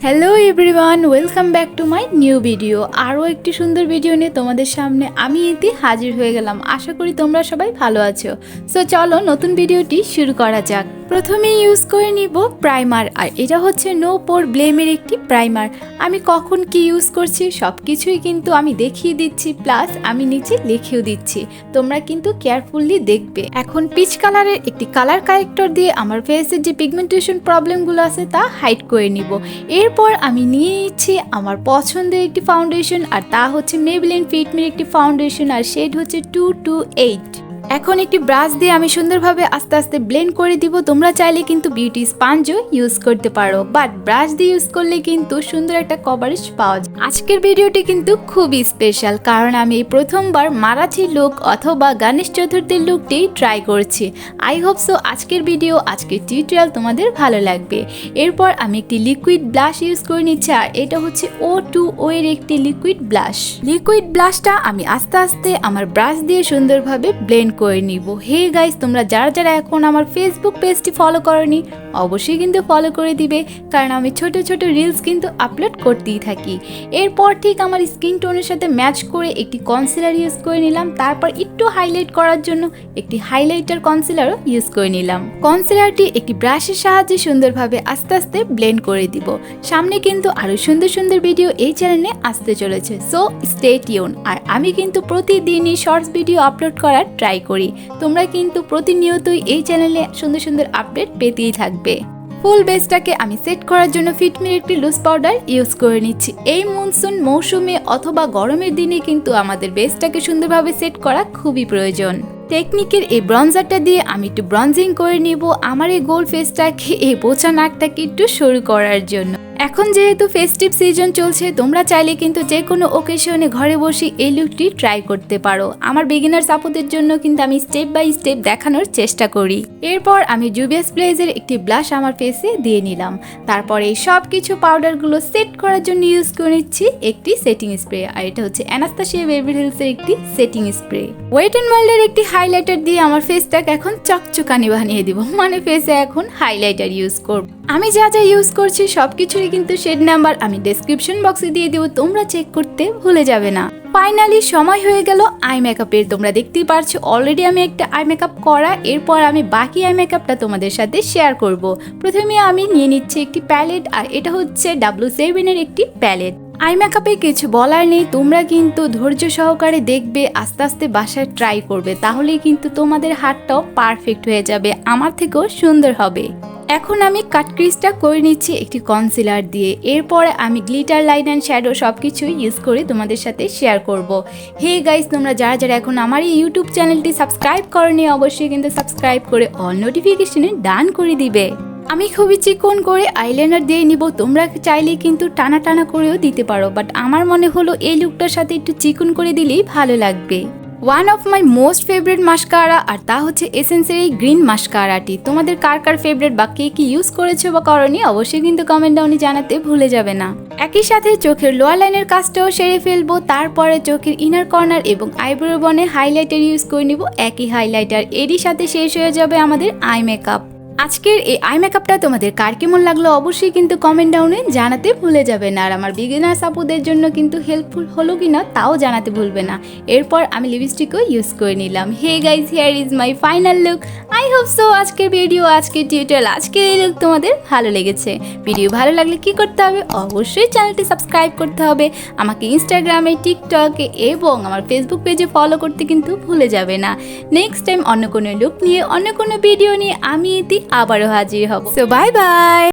Hello everyone, welcome back to my new video. আরও একটি সুন্দর ভিডিও নিয়ে তোমাদের সামনে আমি ইতি হাজির হয়ে গেলাম। আশা করি তোমরা সবাই ভালো আছো। সো চলো নতুন ভিডিওটি শুরু করা যাক। প্রথমে ইউজ করে নিব প্রাইমার, আর এটা হচ্ছে নো পোর ব্লেমের একটি প্রাইমার। আমি কখন কি ইউজ করছি সব কিছুই কিন্তু আমি দেখিয়ে দিচ্ছি, প্লাস আমি নিচে লিখেও দিচ্ছি, তোমরা কিন্তু কেয়ারফুলি দেখবে। এখন পিচ কালারের একটি কালার কারেক্টর দিয়ে আমার ফেসের যে পিগমেন্টেশন প্রবলেমগুলো আছে তা হাইড করে নিব। এরপর আমি নিয়ে নিচ্ছি আমার পছন্দের একটি ফাউন্ডেশন, আর তা হচ্ছে মেবলিন ফিটমির একটি ফাউন্ডেশন, আর শেড হচ্ছে 228। এখন একটি ব্রাশ দিয়ে আমি সুন্দরভাবে আস্তে আস্তে ব্লেন্ড করে দিব। তোমরা চাইলে কিন্তু বিউটি স্পঞ্জও ইউজ করতে পারো, বাট ব্রাশ দিয়ে ইউজ করলে কিন্তু সুন্দর একটা কভারেজ পাওয়া যায়। আজকের ভিডিওটি কিন্তু খুবই স্পেশাল, কারণ আমি এই প্রথমবার মারাঠি লুক অথবা গণেশ চতুর্থীর লুকটি ট্রাই করছি। আই হোপ সো আজকের ভিডিও, আজকের টিউটোরিয়াল তোমাদের ভালো লাগবে। এরপর আমি একটি লিকুইড ব্লাশ ইউজ করে নিচ্ছি, আর এটা হচ্ছে O2O এর একটি লিকুইড ব্লাশ। লিকুইড ব্লাশটা আমি আস্তে আস্তে আমার ব্রাশ দিয়ে সুন্দরভাবে ব্লেন্ড করে নিব। হে গাইস, তোমরা যারা যারা এখন আমার ফেসবুক পেজটি ফলো করনি অবশ্যই কিন্তু ফলো করে দিবে, কারণ আমি ছোট ছোট রিলস কিন্তু আপলোড করতেই থাকি। এরপর ঠিক আমার স্কিন টোনের সাথে ম্যাচ করে একটি কনসিলার ইউজ করে নিলাম। তারপর একটু হাইলাইট করার জন্য একটি হাইলাইটার কনসিলারও ইউজ করে নিলাম। কনসিলারটি একটি ব্রাশের সাহায্যে সুন্দরভাবে আস্তে আস্তে ব্লেন্ড করে দিব। সামনে কিন্তু আরো সুন্দর সুন্দর ভিডিও এই চ্যানেলে আসতে চলেছে, সো স্টে টিউন। আর আমি কিন্তু প্রতিদিনই শর্টস ভিডিও আপলোড করার ট্রাই করি। তোমরা কিন্তু প্রতিনিয়তই এই চ্যানেলে সুন্দর সুন্দর আপডেট পেতেই থাকবে। ফুল বেসটাকে আমি সেট করার জন্য ফিটমির একটি লুজ পাউডার ইউজ করে নিচ্ছি। এই মনসুন মৌসুমে অথবা গরমের দিনে কিন্তু আমাদের বেসটাকে সুন্দরভাবে সেট করা খুবই প্রয়োজন। টেকনিকের এই ব্রঞ্জারটা দিয়ে আমি একটু ব্রঞ্জিং করে নিব আমার এই গোল ফেসটাকে, এই বোচা নাকটাকে একটু সরু করার জন্য। এখন যেহেতু ফেস্টিভ সিজন চলছে, তোমরা চাইলে কিন্তু যে কোনো ওকেশনে ঘরে বসে এই লুকটি ট্রাই করতে পারো। আমার বিগিনার সাপোর্টের জন্য কিন্তু আমি স্টেপ বাই স্টেপ দেখানোর চেষ্টা করি। এরপর আমি জুভিয়াস ব্লেজের একটি ব্লাশ আমার ফেসে দিয়ে নিলাম। তারপর এই সব কিছু পাউডারগুলো সেট করার জন্য ইউজ করে নিচ্ছি একটি সেটিং স্প্রে, আর এটা হচ্ছে অ্যানাস্তাসিয়া বেভারলি একটি সেটিং স্প্রে। ওয়েট অ্যান্ড ওয়াইল্ডের একটি হাইলাইটার দিয়ে আমার ফেসটাকে এখন চকচকানি বানিয়ে দিব, মানে ফেসে এখন হাইলাইটার ইউজ করব। আমি যা যা ইউজ করছি সবকিছুরই কিন্তু শেড নাম্বার আমি ডেসক্রিপশন বক্সে দিয়ে দেবো, তোমরা চেক করতে ভুলে যাবে না। ফাইনালি সময় হয়ে গেল আই মেকআপের। তোমরা দেখতেই পারছো অলরেডি আমি একটা আই মেকআপ করা। এরপর আমি বাকি আই মেকআপটা তোমাদের সাথে শেয়ার করব। প্রথমে আমি নিয়ে নিচ্ছি একটি প্যালেট, আর এটা হচ্ছে W7 এর একটি প্যালেট। আই মেকআপে কিছু বলার নেই, তোমরা কিন্তু ধৈর্য সহকারে দেখবে, আস্তে আস্তে বাসায় ট্রাই করবে, তাহলেই কিন্তু তোমাদের হাতটাও পারফেক্ট হয়ে যাবে, আমার থেকেও সুন্দর হবে। এখন আমি কাট ক্রিজটা করে নিচ্ছি একটি কনসিলার দিয়ে। এরপরে আমি গ্লিটার লাইন অ্যান্ড শ্যাডো সব কিছুই ইউজ করে তোমাদের সাথে শেয়ার করব। হে গাইস, তোমরা যারা যারা এখন আমার এই ইউটিউব চ্যানেলটি সাবস্ক্রাইব করনি অবশ্যই কিন্তু সাবস্ক্রাইব করে অল নোটিফিকেশনে ডান করে দিবে। আমি খুবই চিকন করে আইলাইনার দিয়ে নিব, তোমরা চাইলে কিন্তু টানা টানা করেও দিতে পারো, বাট আমার মনে হলো এই লুকটার সাথে একটু চিকন করে দিলেই ভালো লাগবে। One of my most favourite mascara, আর তা হচ্ছে এসেন্সের এই গ্রিন মাস্কারাটি। তোমাদের কার কার ফেভারিট বা কে কি ইউজ করেছো বা করনি অবশ্যই কিন্তু কমেন্ট ডাউনে জানাতে ভুলে যাবে না। একই সাথে চোখের লোয়ার লাইনের কাজটাও সেরে ফেলবো। তারপরে চোখের ইনার কর্নার এবং আইব্রো বনে হাইলাইটার ইউজ করে নিব, একই হাইলাইটার। এরই সাথে শেষ হয়ে যাবে আমাদের আই মেকআপ। আজকের এই আই মেকআপটা তোমাদের কার কেমন লাগলো অবশ্যই কিন্তু কমেন্ট ডাউনে জানাতে ভুলে যাবে না। আর আমার বিগিনার সাপোর্টের জন্য কিন্তু হেল্পফুল হলো কিনা তাও জানাতে ভুলবে না। এরপর আমি লিপস্টিকও ইউজ করে নিলাম। Hey guys, here is my final look. I hope so আজকের ভিডিও, আজকের টিউটোরিয়াল, আজকের এই লুক তোমাদের ভালো লেগেছে। ভিডিও ভালো লাগলে কি করতে হবে, অবশ্যই চ্যানেলটি সাবস্ক্রাইব করতে হবে। আমাকে ইনস্টাগ্রামে, টিকটকে এবং আমার ফেসবুক পেজে ফলো করতে কিন্তু ভুলে যাবে না। নেক্সট টাইম অন্য কোনো লুক নিয়ে, অন্য কোনো ভিডিও নিয়ে আমি আবারও হাজির হব। So bye bye.